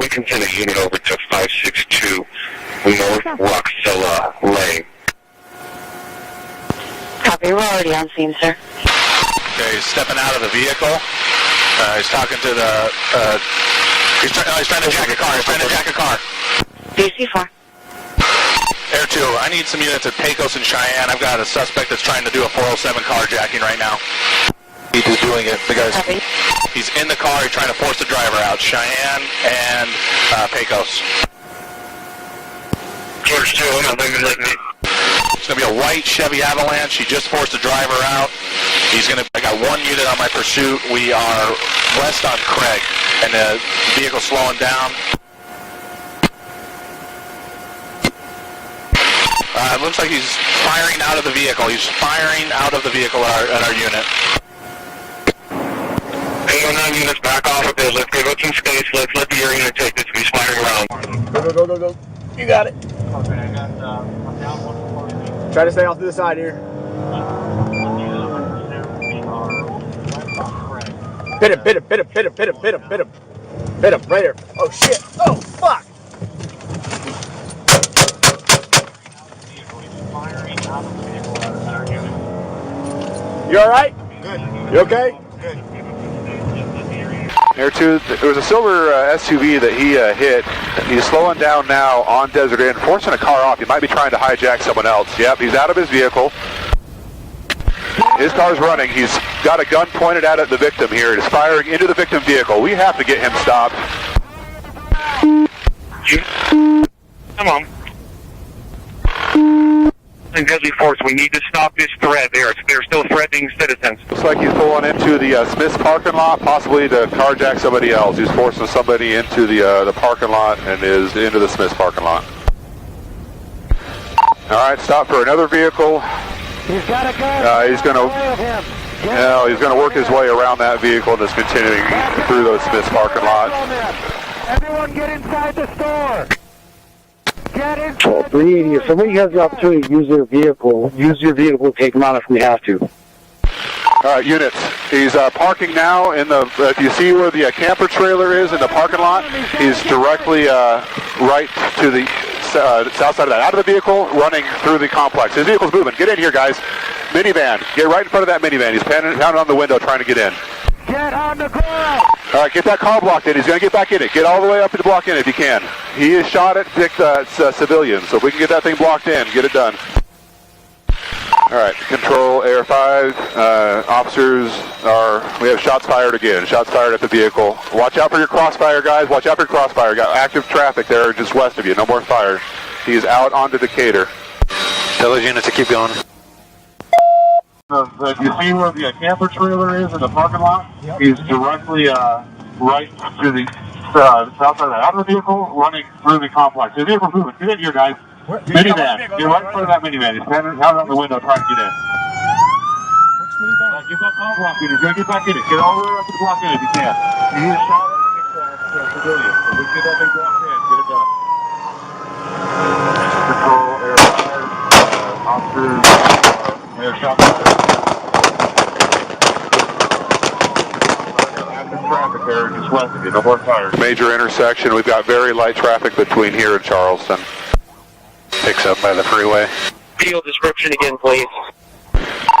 we can send a unit over to 562 North Roxella Lane. Copy, we're already on scene, sir. Okay, he's stepping out of the vehicle. He's talking to the, he's trying to jack a car, DC-4. Air 2, I need some units at Pecos and Cheyenne. I've got a suspect that's trying to do a 407 carjacking right now. He's just doing it. The guy's, he's in the car, he's trying to force the driver out. Cheyenne and Pecos. George 2, hold on, let me. It's going to be a white Chevy Avalanche. He just forced the driver out. I got one unit on my pursuit. We are west on Craig, and the vehicle's slowing down. It looks like he's firing out of the vehicle. He's firing out of the vehicle at our unit. 809 units back off a bit. Let's give up some space. Let's let the air unit take this. He's firing around. Go. You got it. Okay, I got, I'm down 140. Try to stay off to the side here. Hit him. Hit him, right here. Oh shit, oh fuck. You alright? Good. You okay? Good. Air 2, there was a silver SUV that he hit. He's slowing down now on Desert Inn, forcing a car off. He might be trying to hijack someone else. Yep, he's out of his vehicle. His car's running. He's got a gun pointed out at the victim here. He's firing into the victim vehicle. We have to get him stopped. Come on. Deadly force, we need to stop this threat. They're still threatening citizens. Looks like he's pulling into the Smith's parking lot, possibly to carjack somebody else. He's forcing somebody into the parking lot and is into the Smith's parking lot. All right, stop for another vehicle. He's got a gun. He's going to work his way around that vehicle and is continuing through the Smith's parking lot. Everyone get inside the store. Get inside. 380, if somebody has the opportunity to use your vehicle, take them out if we have to. All right, units. He's parking now in the, if you see where the camper trailer is in the parking lot, he's directly right to the south side of that. Out of the vehicle, running through the complex. His vehicle's moving. Get in here, guys. Minivan. Get right in front of that minivan. He's pounding on the window trying to get in. Get on the ground. All right, get that car blocked in. He's going to get back in it. Get all the way up to the block in if you can. He is shot at civilians, so if we can get that thing blocked in, get it done. All right, control Air 5. Officers we have shots fired again. Shots fired at the vehicle. Watch out for your crossfire, guys. Watch out for your crossfire. Got active traffic there just west of you. No more fire. He's out onto Decatur. Tell those units to keep going. You see where the camper trailer is in the parking lot? Yep. He's directly right to the south side of that outer vehicle, running through the complex. The vehicle's moving. Get in here, guys. Minivan. Get right in front of that minivan. He's pounding out the window trying to get in. Which minivan? Get that car block in. He's going to get back in it. Get all the way up to the block in if you can. He is shot at civilians. So we get that thing blocked in. Get it done. Control Air 5. Officers. Air shot. Traffic there just west of you. No more fires. Major intersection. We've got very light traffic between here and Charleston. Picks up by the freeway. Field description again, please.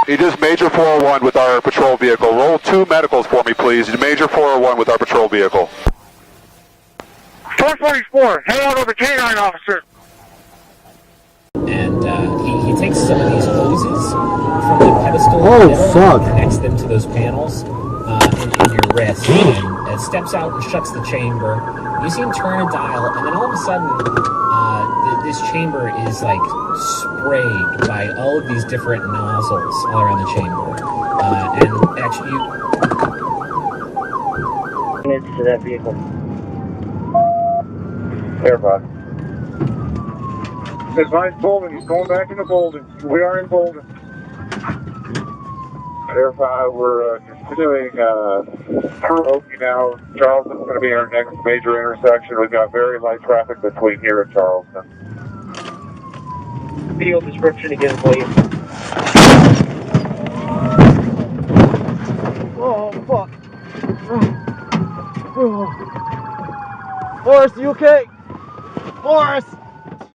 He does major 401 with our patrol vehicle. Roll 2 medicals for me, please. Major 401 with our patrol vehicle. 444, head on over K9, officer. And he takes some of these hoses from the pedestal and connects them to those panels in your wrist, and steps out and shuts the chamber. You see him turn a dial, and then all of a sudden, this chamber is like sprayed by all of these different nozzles all around the chamber. And actually, Minutes to that vehicle. Airbus. Advise Bolden, he's going back into Bolden. We are in Bolden. Air 5, we're continuing through Oakey now. Charleston's going to be our next major intersection. We've got very light traffic between here and Charleston. Field description again, please. Oh, fuck. Forrest, you okay? Forrest!